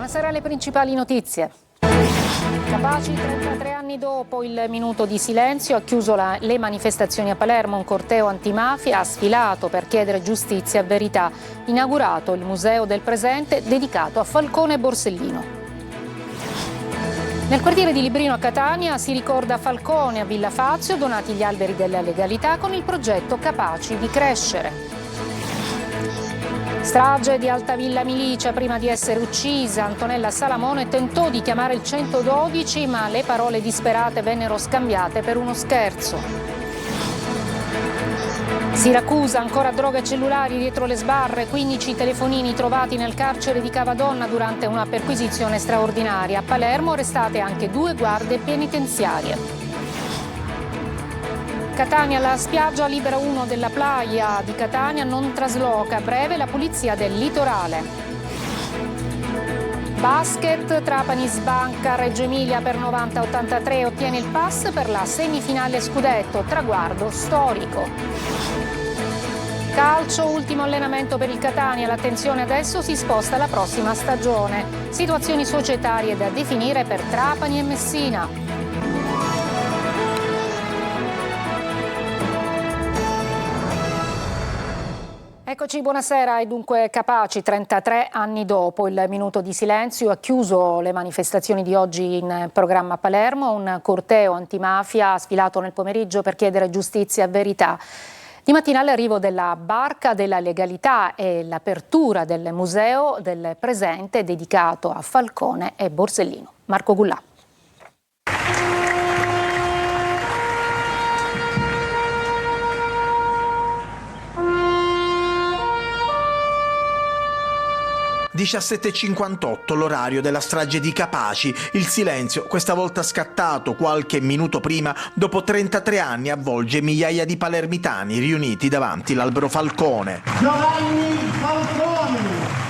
Buonasera alle principali notizie. Capaci, 33 anni dopo il minuto di silenzio, ha chiuso le manifestazioni a Palermo. Un corteo antimafia ha sfilato per chiedere giustizia e verità. Inaugurato il Museo del Presente dedicato a Falcone e Borsellino. Nel quartiere di Librino a Catania si ricorda Falcone. A Villa Fazio donati gli alberi della legalità con il progetto Capaci di crescere. Strage di Altavilla Milicia. Prima di essere uccisa, Antonella Salamone tentò di chiamare il 112, ma le parole disperate vennero scambiate per uno scherzo. Siracusa, ancora droga e cellulari dietro le sbarre, 15 telefonini trovati nel carcere di Cavadonna durante una perquisizione straordinaria. A Palermo arrestate anche 2 guardie penitenziarie. Catania, la spiaggia Libera 1 della Playa di Catania non trasloca. A breve la pulizia del litorale. Basket, Trapani sbanca Reggio Emilia per 90-83, ottiene il pass per la semifinale scudetto, traguardo storico. Calcio, ultimo allenamento per il Catania, l'attenzione adesso si sposta alla prossima stagione. Situazioni societarie da definire per Trapani e Messina. Eccoci, buonasera. E dunque Capaci, 33 anni dopo il minuto di silenzio, ha chiuso le manifestazioni di oggi in programma a Palermo. Un corteo antimafia ha sfilato nel pomeriggio per chiedere giustizia e verità. Di mattina l'arrivo della barca della legalità e l'apertura del Museo del Presente dedicato a Falcone e Borsellino. Marco Gullà. – 17:58 l'orario della strage di Capaci. Il silenzio, questa volta scattato qualche minuto prima, dopo 33 anni avvolge migliaia di palermitani riuniti davanti l'albero Falcone. Giovanni Falcone!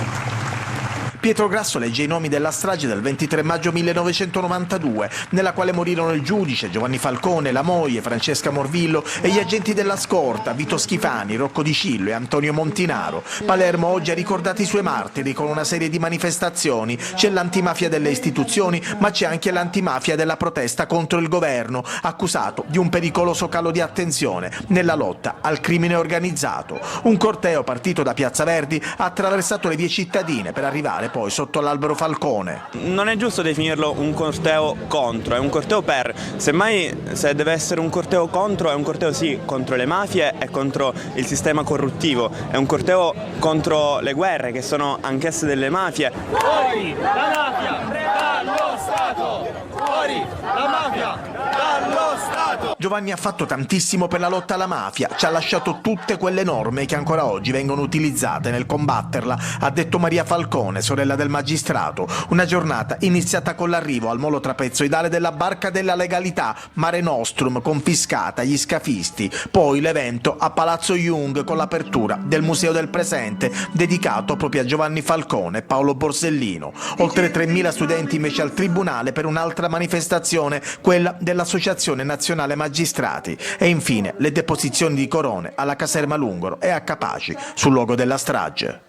Pietro Grasso legge i nomi della strage del 23 maggio 1992, nella quale morirono il giudice Giovanni Falcone, la moglie Francesca Morvillo e gli agenti della scorta Vito Schifani, Rocco Di Cillo e Antonio Montinaro. Palermo oggi ha ricordato i suoi martiri con una serie di manifestazioni. C'è l'antimafia delle istituzioni, ma c'è anche l'antimafia della protesta contro il governo, accusato di un pericoloso calo di attenzione nella lotta al crimine organizzato. Un corteo partito da Piazza Verdi ha attraversato le vie cittadine per arrivare poi sotto l'albero Falcone. Non è giusto definirlo un corteo contro, è un corteo per. Semmai, se deve essere un corteo contro, è un corteo sì contro le mafie e contro il sistema corruttivo, è un corteo contro le guerre che sono anch'esse delle mafie. Fuori la mafia dallo Stato! Fuori la mafia dallo Stato! Giovanni ha fatto tantissimo per la lotta alla mafia, ci ha lasciato tutte quelle norme che ancora oggi vengono utilizzate nel combatterla, ha detto Maria Falcone, sorella del magistrato. Una giornata iniziata con l'arrivo al molo trapezoidale della barca della legalità, Mare Nostrum, confiscata agli scafisti. Poi l'evento a Palazzo Jung con l'apertura del Museo del Presente, dedicato proprio a Giovanni Falcone e Paolo Borsellino. Oltre 3.000 studenti invece al tribunale per un'altra manifestazione, quella dell'Associazione Nazionale Magistrati. E infine le deposizioni di corone alla caserma Lungoro e a Capaci, sul luogo della strage.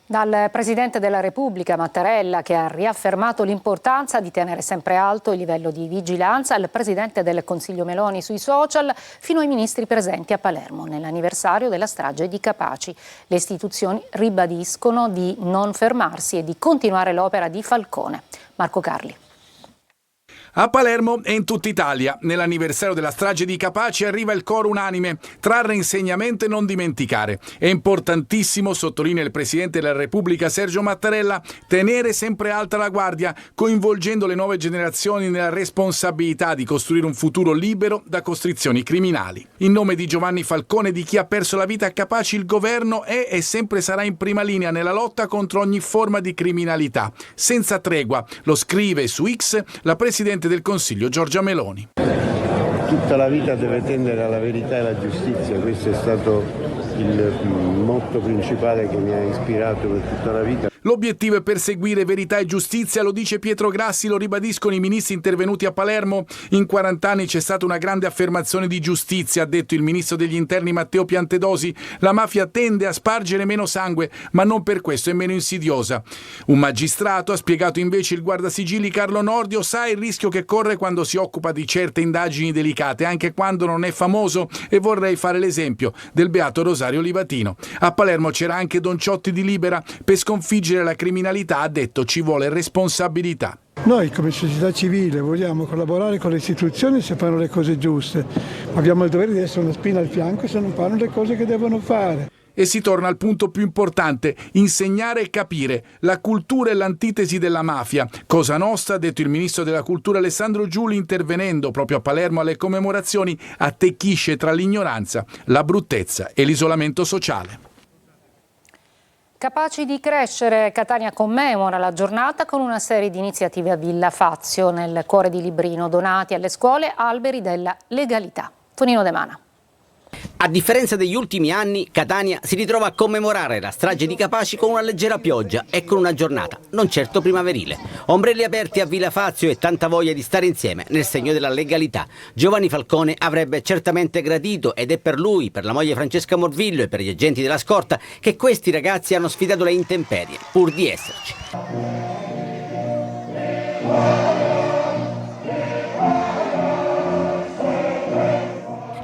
Dal Presidente della Repubblica Mattarella, che ha riaffermato l'importanza di tenere sempre alto il livello di vigilanza, al Presidente del Consiglio Meloni sui social, fino ai ministri presenti a Palermo nell'anniversario della strage di Capaci. Le istituzioni ribadiscono di non fermarsi e di continuare l'opera di Falcone. Marco Carli. A Palermo e in tutta Italia, nell'anniversario della strage di Capaci, arriva il coro unanime: trarre insegnamento e non dimenticare. È importantissimo, sottolinea il Presidente della Repubblica Sergio Mattarella, tenere sempre alta la guardia, coinvolgendo le nuove generazioni nella responsabilità di costruire un futuro libero da costrizioni criminali. In nome di Giovanni Falcone e di chi ha perso la vita a Capaci, il governo è e sempre sarà in prima linea nella lotta contro ogni forma di criminalità, senza tregua. Lo scrive su X la Presidente del Consiglio Giorgia Meloni. Tutta la vita deve tendere alla verità e alla giustizia, questo è stato il motto principale che mi ha ispirato per tutta la vita. L'obiettivo è perseguire verità e giustizia, lo dice Pietro Grassi, lo ribadiscono i ministri intervenuti a Palermo. In 40 anni c'è stata una grande affermazione di giustizia, ha detto il ministro degli interni Matteo Piantedosi. La mafia tende a spargere meno sangue, ma non per questo è meno insidiosa. Un magistrato, ha spiegato invece il guardasigilli Carlo Nordio, sa il rischio che corre quando si occupa di certe indagini delicate, anche quando non è famoso, e vorrei fare l'esempio del beato Rosario Livatino. A Palermo c'era anche Don Ciotti di Libera. Per sconfiggere la criminalità, ha detto, ci vuole responsabilità. Noi come società civile vogliamo collaborare con le istituzioni se fanno le cose giuste, ma abbiamo il dovere di essere una spina al fianco se non fanno le cose che devono fare. E si torna al punto più importante, insegnare e capire. La cultura è l'antitesi della mafia. Cosa nostra, ha detto il ministro della cultura Alessandro Giuli, intervenendo proprio a Palermo alle commemorazioni, attecchisce tra l'ignoranza, la bruttezza e l'isolamento sociale. Capaci di crescere, Catania commemora la giornata con una serie di iniziative a Villa Fazio, nel cuore di Librino, donati alle scuole alberi della legalità. Tonino De Mana. A differenza degli ultimi anni, Catania si ritrova a commemorare la strage di Capaci con una leggera pioggia e con una giornata non certo primaverile. Ombrelli aperti a Villa Fazio e tanta voglia di stare insieme nel segno della legalità. Giovanni Falcone avrebbe certamente gradito, ed è per lui, per la moglie Francesca Morvillo e per gli agenti della scorta, che questi ragazzi hanno sfidato le intemperie pur di esserci.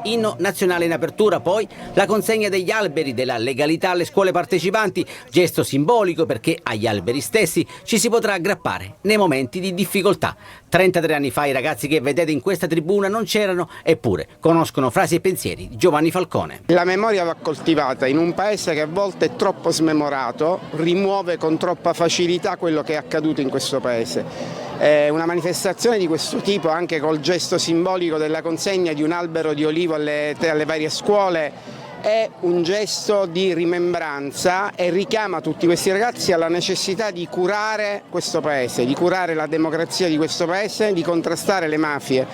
Inno nazionale in apertura, poi la consegna degli alberi della legalità alle scuole partecipanti, gesto simbolico perché agli alberi stessi ci si potrà aggrappare nei momenti di difficoltà. 33 anni fa i ragazzi che vedete in questa tribuna non c'erano, eppure conoscono frasi e pensieri di Giovanni Falcone. La memoria va coltivata in un paese che a volte è troppo smemorato, rimuove con troppa facilità quello che è accaduto in questo paese. Una manifestazione di questo tipo, anche col gesto simbolico della consegna di un albero di olivo alle varie scuole, è un gesto di rimembranza e richiama tutti questi ragazzi alla necessità di curare questo paese, di curare la democrazia di questo paese, di contrastare le mafie,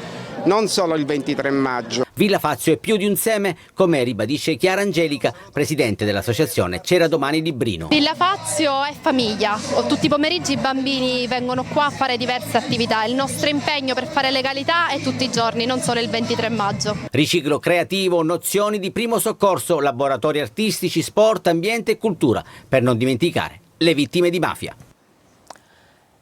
non solo il 23 maggio. Villa Fazio è più di un seme, come ribadisce Chiara Angelica, presidente dell'associazione C'era Domani Librino. Villa Fazio è famiglia, tutti i pomeriggi i bambini vengono qua a fare diverse attività, il nostro impegno per fare legalità è tutti i giorni, non solo il 23 maggio. Riciclo creativo, nozioni di primo soccorso, laboratori artistici, sport, ambiente e cultura, per non dimenticare le vittime di mafia.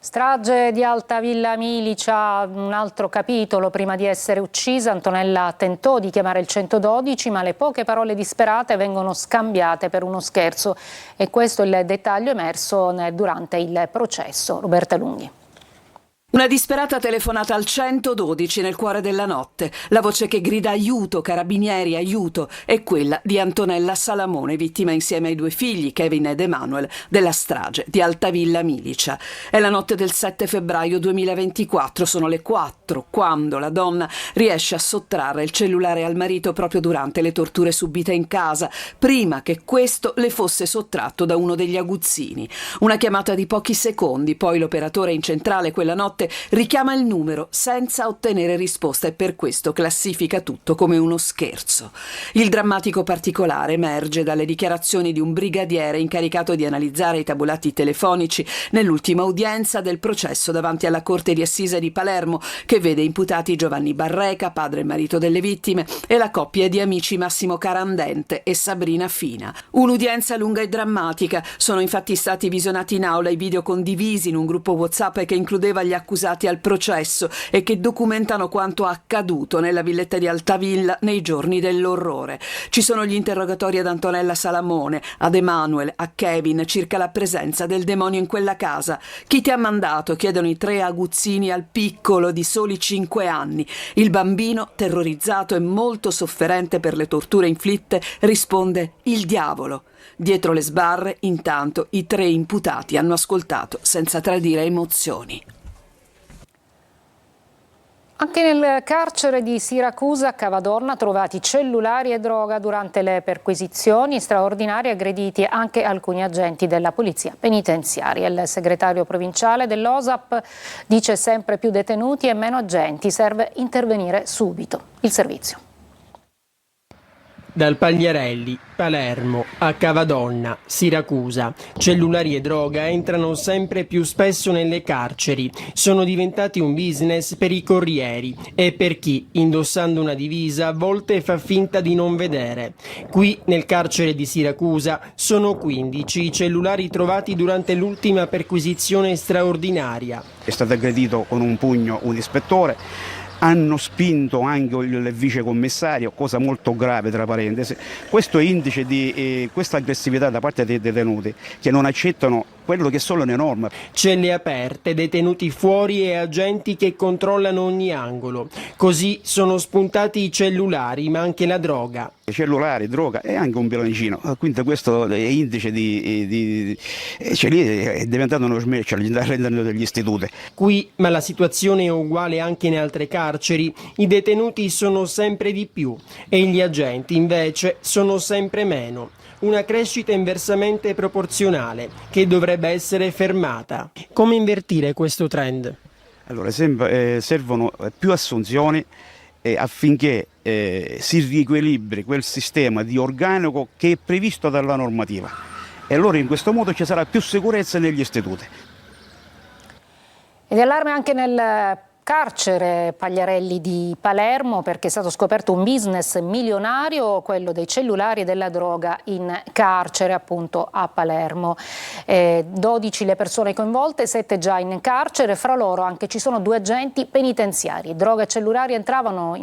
Strage di Altavilla Milicia, un altro capitolo. Prima di essere uccisa, Antonella tentò di chiamare il 112, ma le poche parole disperate vengono scambiate per uno scherzo. E questo è il dettaglio emerso durante il processo. Roberta Lunghi. Una disperata telefonata al 112 nel cuore della notte. La voce che grida aiuto, carabinieri, aiuto, è quella di Antonella Salamone, vittima insieme ai due figli, Kevin ed Emanuel, della strage di Altavilla Milicia. È la notte del 7 febbraio 2024, sono le 4, quando la donna riesce a sottrarre il cellulare al marito proprio durante le torture subite in casa, prima che questo le fosse sottratto da uno degli aguzzini. Una chiamata di pochi secondi, poi l'operatore in centrale quella notte richiama il numero senza ottenere risposta e per questo classifica tutto come uno scherzo. Il drammatico particolare emerge dalle dichiarazioni di un brigadiere incaricato di analizzare i tabulati telefonici nell'ultima udienza del processo davanti alla Corte di Assise di Palermo, che vede imputati Giovanni Barreca, padre e marito delle vittime, e la coppia di amici Massimo Carandente e Sabrina Fina. Un'udienza lunga e drammatica. Sono infatti stati visionati in aula i video condivisi in un gruppo WhatsApp che includeva gli accusati al processo e che documentano quanto accaduto nella villetta di Altavilla nei giorni dell'orrore. Ci sono gli interrogatori ad Antonella Salamone, ad Emanuel, a Kevin circa la presenza del demonio in quella casa. Chi ti ha mandato? Chiedono i tre aguzzini al piccolo di soli 5 anni. Il bambino, terrorizzato e molto sofferente per le torture inflitte, risponde: il diavolo. Dietro le sbarre, intanto, i tre imputati hanno ascoltato senza tradire emozioni. Anche nel carcere di Siracusa, a Cavadorna, trovati cellulari e droga durante le perquisizioni straordinarie, aggrediti anche alcuni agenti della polizia penitenziaria. Il segretario provinciale dell'OSAP dice sempre più detenuti e meno agenti, serve intervenire subito. Il servizio. Dal Pagliarelli, Palermo, a Cavadonna, Siracusa, cellulari e droga entrano sempre più spesso nelle carceri. Sono diventati un business per i corrieri e per chi, indossando una divisa, a volte fa finta di non vedere. Qui, nel carcere di Siracusa, sono 15 i cellulari trovati durante l'ultima perquisizione straordinaria. È stato aggredito con un pugno un ispettore. Hanno spinto anche il vicecommissario, cosa molto grave tra parentesi. Questo è indice di questa aggressività da parte dei detenuti che non accettano quello che sono le norme. Celle aperte, detenuti fuori e agenti che controllano ogni angolo. Così sono spuntati i cellulari, ma anche la droga. Cellulari, droga e anche un bilancino. Quindi questo è indice cioè lì è diventato uno smercio all'interno degli istituti. Qui, ma la situazione è uguale anche in altre carceri, i detenuti sono sempre di più e gli agenti invece sono sempre meno. Una crescita inversamente proporzionale che dovrebbe essere fermata. Come invertire questo trend? Allora, servono più assunzioni affinché si riequilibri quel sistema di organico che è previsto dalla normativa. E allora in questo modo ci sarà più sicurezza negli istituti. Ed allarme anche nel carcere Pagliarelli di Palermo, perché è stato scoperto un business milionario, quello dei cellulari e della droga in carcere appunto a Palermo. 12 le persone coinvolte, 7 già in carcere, fra loro anche ci sono 2 agenti penitenziari. Droga e cellulari entravano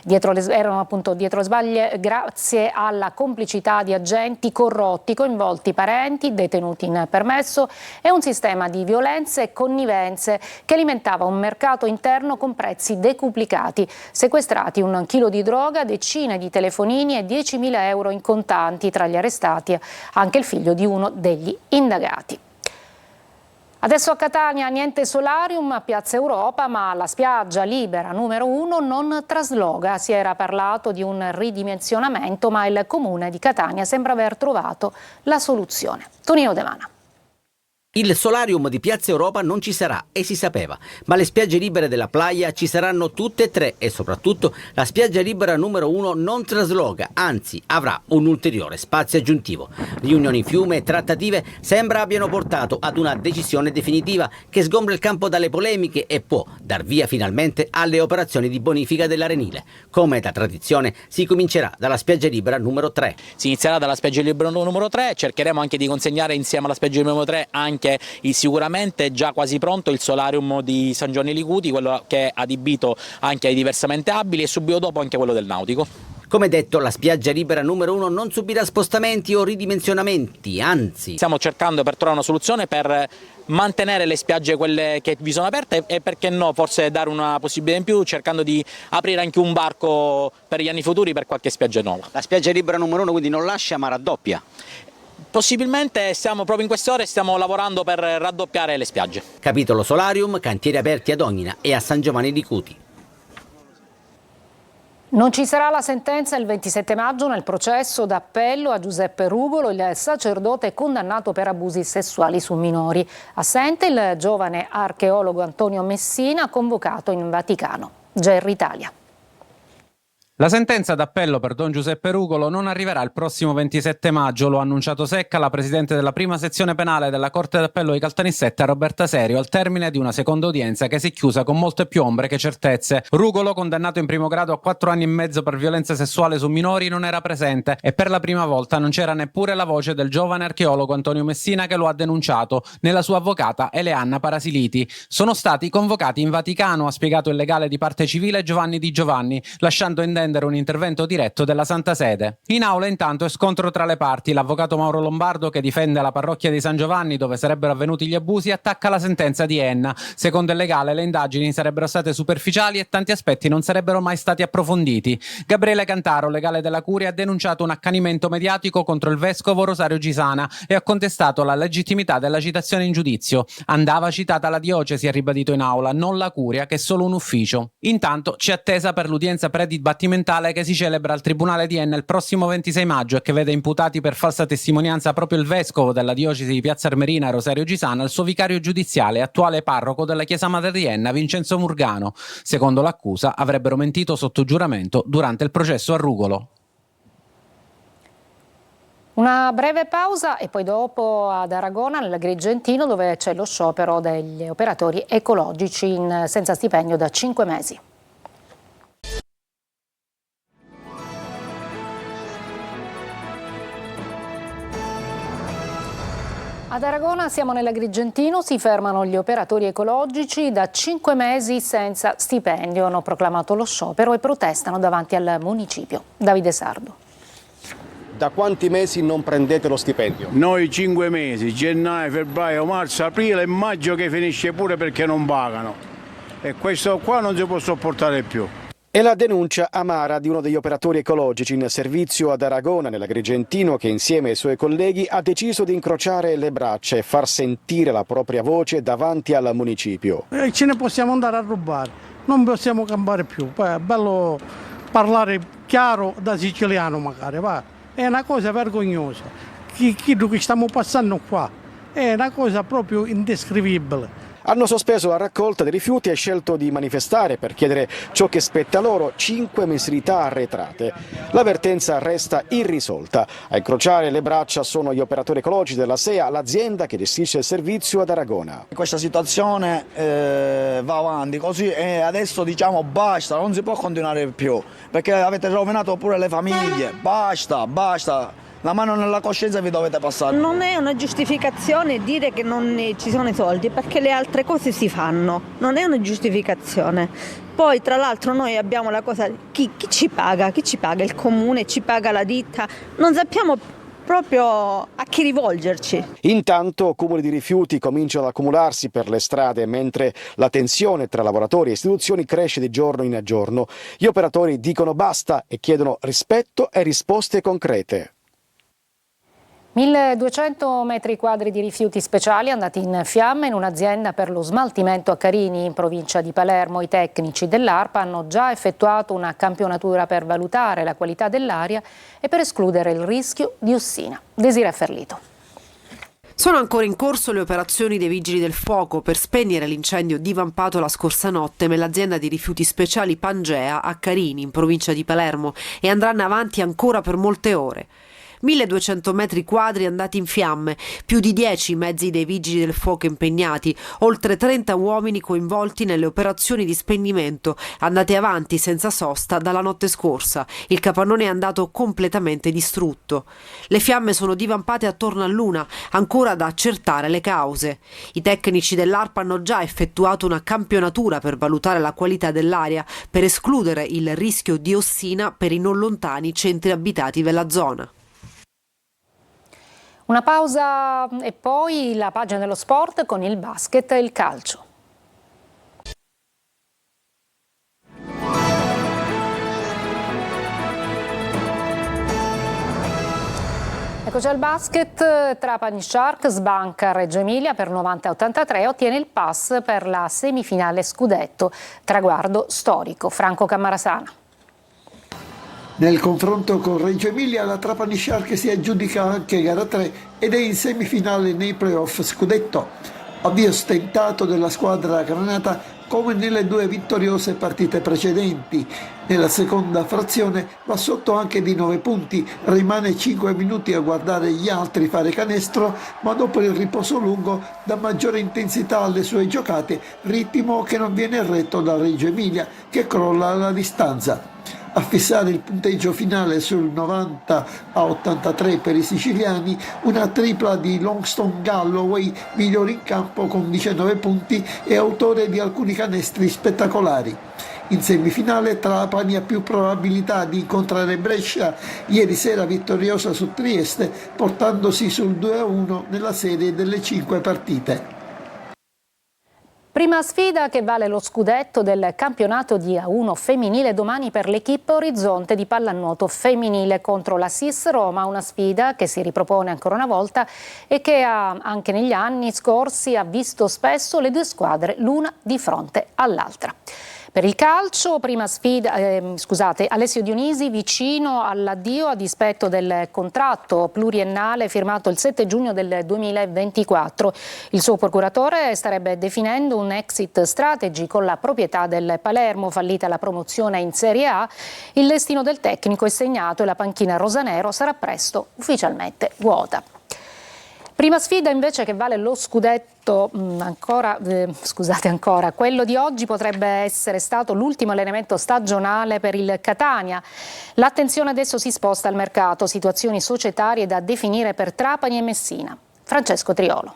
erano appunto dietro le sbaglie grazie alla complicità di agenti corrotti, coinvolti parenti, detenuti in permesso e un sistema di violenze e connivenze che alimentava un mercato interno con prezzi decuplicati. Sequestrati 1 chilo di droga, decine di telefonini e 10.000 euro in contanti. Tra gli arrestati anche il figlio di uno degli indagati. Adesso a Catania niente solarium a Piazza Europa, ma la spiaggia libera numero 1 non trasloca. Si era parlato di un ridimensionamento, ma il comune di Catania sembra aver trovato la soluzione. Tonino De Mana. Il solarium di Piazza Europa non ci sarà e si sapeva, ma le spiagge libere della Playa ci saranno tutte e 3 e soprattutto la spiaggia libera numero 1 non trasloca, anzi avrà un ulteriore spazio aggiuntivo. Riunioni fiume e trattative sembra abbiano portato ad una decisione definitiva che sgombra il campo dalle polemiche e può dar via finalmente alle operazioni di bonifica dell'arenile. Come da tradizione si comincerà dalla spiaggia libera numero 3. Si inizierà dalla spiaggia libera numero 3, cercheremo anche di consegnare insieme alla spiaggia numero 3 anche sicuramente già quasi pronto il solarium di San Giovanni Licuti, quello che è adibito anche ai diversamente abili, e subito dopo anche quello del nautico. Come detto, la spiaggia libera numero 1 non subirà spostamenti o ridimensionamenti, anzi. Stiamo cercando per trovare una soluzione per mantenere le spiagge quelle che vi sono aperte e perché no, forse dare una possibilità in più, cercando di aprire anche un varco per gli anni futuri per qualche spiaggia nuova. La spiaggia libera numero 1 quindi non lascia ma raddoppia? Possibilmente proprio in queste ore stiamo lavorando per raddoppiare le spiagge. Capitolo solarium, cantieri aperti ad Ognina e a San Giovanni Licuti. Non ci sarà la sentenza il 27 maggio nel processo d'appello a Giuseppe Rugolo, il sacerdote condannato per abusi sessuali su minori. Assente il giovane archeologo Antonio Messina, convocato in Vaticano. GR Italia. La sentenza d'appello per Don Giuseppe Rugolo non arriverà il prossimo 27 maggio, lo ha annunciato Secca, la presidente della prima sezione penale della Corte d'Appello di Caltanissetta, Roberta Serio, al termine di una seconda udienza che si è chiusa con molte più ombre che certezze. Rugolo, condannato in primo grado a 4 anni e mezzo per violenza sessuale su minori, non era presente e per la prima volta non c'era neppure la voce del giovane archeologo Antonio Messina che lo ha denunciato, né la sua avvocata Eleanna Parasiliti. Sono stati convocati in Vaticano, ha spiegato il legale di parte civile Giovanni Di Giovanni, lasciando intendere un intervento diretto della Santa Sede. In aula intanto è scontro tra le parti. L'avvocato Mauro Lombardo, che difende la parrocchia di San Giovanni dove sarebbero avvenuti gli abusi, attacca la sentenza di Enna. Secondo il legale le indagini sarebbero state superficiali e tanti aspetti non sarebbero mai stati approfonditi. Gabriele Cantaro, legale della Curia, ha denunciato un accanimento mediatico contro il vescovo Rosario Gisana e ha contestato la legittimità della citazione in giudizio. Andava citata la diocesi, ha ribadito in aula, non la Curia, che è solo un ufficio. Intanto c'è attesa per l'udienza predibattimentale che si celebra al Tribunale di Enna il prossimo 26 maggio e che vede imputati per falsa testimonianza proprio il vescovo della diocesi di Piazza Armerina, Rosario Gisana, il suo vicario giudiziale e attuale parroco della Chiesa Madre di Enna, Vincenzo Murgano. Secondo l'accusa avrebbero mentito sotto giuramento durante il processo a Rugolo. Una breve pausa e poi dopo ad Aragona, nell'Agrigentino, dove c'è lo sciopero degli operatori ecologici senza stipendio da 5 mesi. Ad Aragona, siamo nell'Agrigentino, si fermano gli operatori ecologici da 5 mesi senza stipendio. Hanno proclamato lo sciopero e protestano davanti al municipio. Davide Sardo. Da quanti mesi non prendete lo stipendio? Noi 5 mesi, gennaio, febbraio, marzo, aprile e maggio, che finisce pure perché non pagano. E questo qua non si può sopportare più. È la denuncia amara di uno degli operatori ecologici in servizio ad Aragona, nell'Agrigentino, che insieme ai suoi colleghi ha deciso di incrociare le braccia e far sentire la propria voce davanti al municipio. Ce ne possiamo andare a rubare, non possiamo campare più. Poi è bello parlare chiaro da siciliano magari, va. È una cosa vergognosa. Quello che stiamo passando qua è una cosa proprio indescrivibile. Hanno sospeso la raccolta dei rifiuti e scelto di manifestare per chiedere ciò che spetta loro, 5 mensilità arretrate. L'avvertenza resta irrisolta. A incrociare le braccia sono gli operatori ecologici della SEA, l'azienda che gestisce il servizio ad Aragona. Questa situazione va avanti così e adesso diciamo basta, non si può continuare più, perché avete rovinato pure le famiglie, basta. La mano nella coscienza vi dovete passare. Non è una giustificazione dire che non ci sono i soldi, perché le altre cose si fanno, non è una giustificazione. Poi tra l'altro noi abbiamo la cosa, chi ci paga? Chi ci paga? Il comune, ci paga la ditta? Non sappiamo proprio a chi rivolgerci. Intanto cumuli di rifiuti cominciano ad accumularsi per le strade, mentre la tensione tra lavoratori e istituzioni cresce di giorno in giorno. Gli operatori dicono basta e chiedono rispetto e risposte concrete. 1200 metri quadri di rifiuti speciali andati in fiamme in un'azienda per lo smaltimento a Carini, in provincia di Palermo. I tecnici dell'ARPA hanno già effettuato una campionatura per valutare la qualità dell'aria e per escludere il rischio di diossina. Desiree Ferlito. Sono ancora in corso le operazioni dei Vigili del Fuoco per spegnere l'incendio divampato la scorsa notte nell'azienda di rifiuti speciali Pangea a Carini, in provincia di Palermo, e andranno avanti ancora per molte ore. 1200 metri quadri andati in fiamme, più di 10 mezzi dei vigili del fuoco impegnati, oltre 30 uomini coinvolti nelle operazioni di spegnimento, andate avanti senza sosta dalla notte scorsa. Il capannone è andato completamente distrutto. Le fiamme sono divampate attorno a Luna, ancora da accertare le cause. I tecnici dell'ARPA hanno già effettuato una campionatura per valutare la qualità dell'aria, per escludere il rischio di diossina per i non lontani centri abitati della zona. Una pausa e poi la pagina dello sport con il basket e il calcio. Eccoci al basket. Trapani Shark sbanca Reggio Emilia per 90-83 e ottiene il pass per la semifinale scudetto. Traguardo storico. Franco Cammarasana. Nel confronto con Reggio Emilia la Trapani Shark si aggiudica anche gara 3 ed è in semifinale nei playoff scudetto. Avvio stentato della squadra granata come nelle due vittoriose partite precedenti. Nella seconda frazione va sotto anche di 9 punti, rimane 5 minuti a guardare gli altri fare canestro, ma dopo il riposo lungo dà maggiore intensità alle sue giocate, ritmo che non viene retto da Reggio Emilia, che crolla la distanza. A fissare il punteggio finale sul 90-83 per i siciliani, una tripla di Longston Galloway, migliore in campo con 19 punti e autore di alcuni canestri spettacolari. In semifinale Trapani ha più probabilità di incontrare Brescia, ieri sera vittoriosa su Trieste, portandosi sul 2-1 nella serie delle 5 partite. Prima sfida che vale lo scudetto del campionato di A1 femminile domani per l'equipe Orizzonte di pallanuoto femminile contro la SIS Roma, una sfida che si ripropone ancora una volta e che anche negli anni scorsi ha visto spesso le due squadre l'una di fronte all'altra. Per il calcio, prima sfida, Alessio Dionisi vicino all'addio a dispetto del contratto pluriennale firmato il 7 giugno del 2024. Il suo procuratore starebbe definendo un exit strategy con la proprietà del Palermo, fallita la promozione in Serie A. Il destino del tecnico è segnato e la panchina rosanero sarà presto ufficialmente vuota. Prima sfida invece che vale lo scudetto, quello di oggi potrebbe essere stato l'ultimo allenamento stagionale per il Catania. L'attenzione adesso si sposta al mercato, situazioni societarie da definire per Trapani e Messina. Francesco Triolo.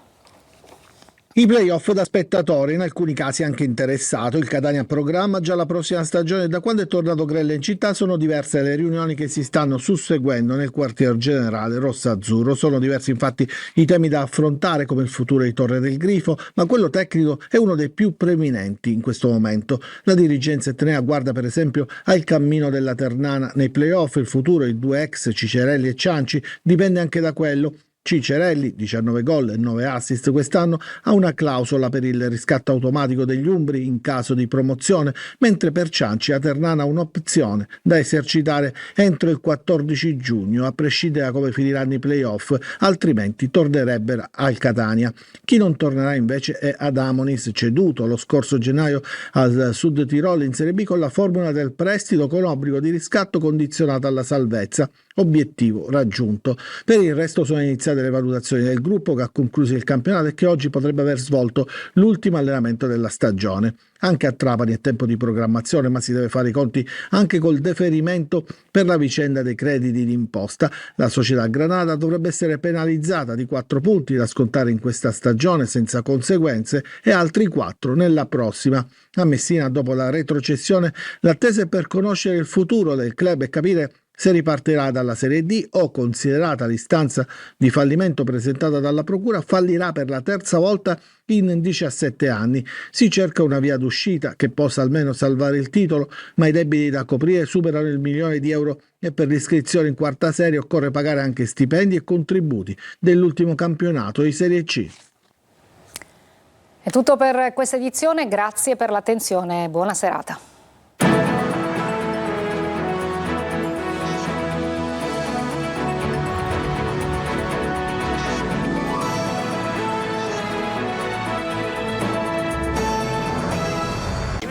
I play-off da spettatore, in alcuni casi anche interessato. Il Catania programma già la prossima stagione. Da quando è tornato Grella in città sono diverse le riunioni che si stanno susseguendo nel quartier generale rossa-azzurro. Sono diversi infatti i temi da affrontare, come il futuro di Torre del Grifo, ma quello tecnico è uno dei più preminenti in questo momento. La dirigenza etnea guarda per esempio al cammino della Ternana nei play-off. Il futuro di due ex Cicerelli e Cianci dipende anche da quello. Cicerelli, 19 gol e 9 assist quest'anno, ha una clausola per il riscatto automatico degli umbri in caso di promozione, mentre per Cianci a Ternana ha un'opzione da esercitare entro il 14 giugno, a prescindere da come finiranno i play-off, altrimenti tornerebbero al Catania. Chi non tornerà invece è Adamonis, ceduto lo scorso gennaio al Sud Tirolo in Serie B con la formula del prestito con obbligo di riscatto condizionato alla salvezza. Obiettivo raggiunto. Per il resto sono iniziate le valutazioni del gruppo che ha concluso il campionato e che oggi potrebbe aver svolto l'ultimo allenamento della stagione. Anche a Trapani è tempo di programmazione, ma si deve fare i conti anche col deferimento per la vicenda dei crediti d'imposta. La società Granada dovrebbe essere penalizzata di 4 punti da scontare in questa stagione senza conseguenze e altri 4 nella prossima. A Messina, dopo la retrocessione, l'attesa è per conoscere il futuro del club e capire se ripartirà dalla Serie D o, considerata l'istanza di fallimento presentata dalla Procura, fallirà per la terza volta in 17 anni. Si cerca una via d'uscita che possa almeno salvare il titolo, ma i debiti da coprire superano il €1.000.000 e per l'iscrizione in quarta serie occorre pagare anche stipendi e contributi dell'ultimo campionato di Serie C. È tutto per questa edizione, grazie per l'attenzione, buona serata.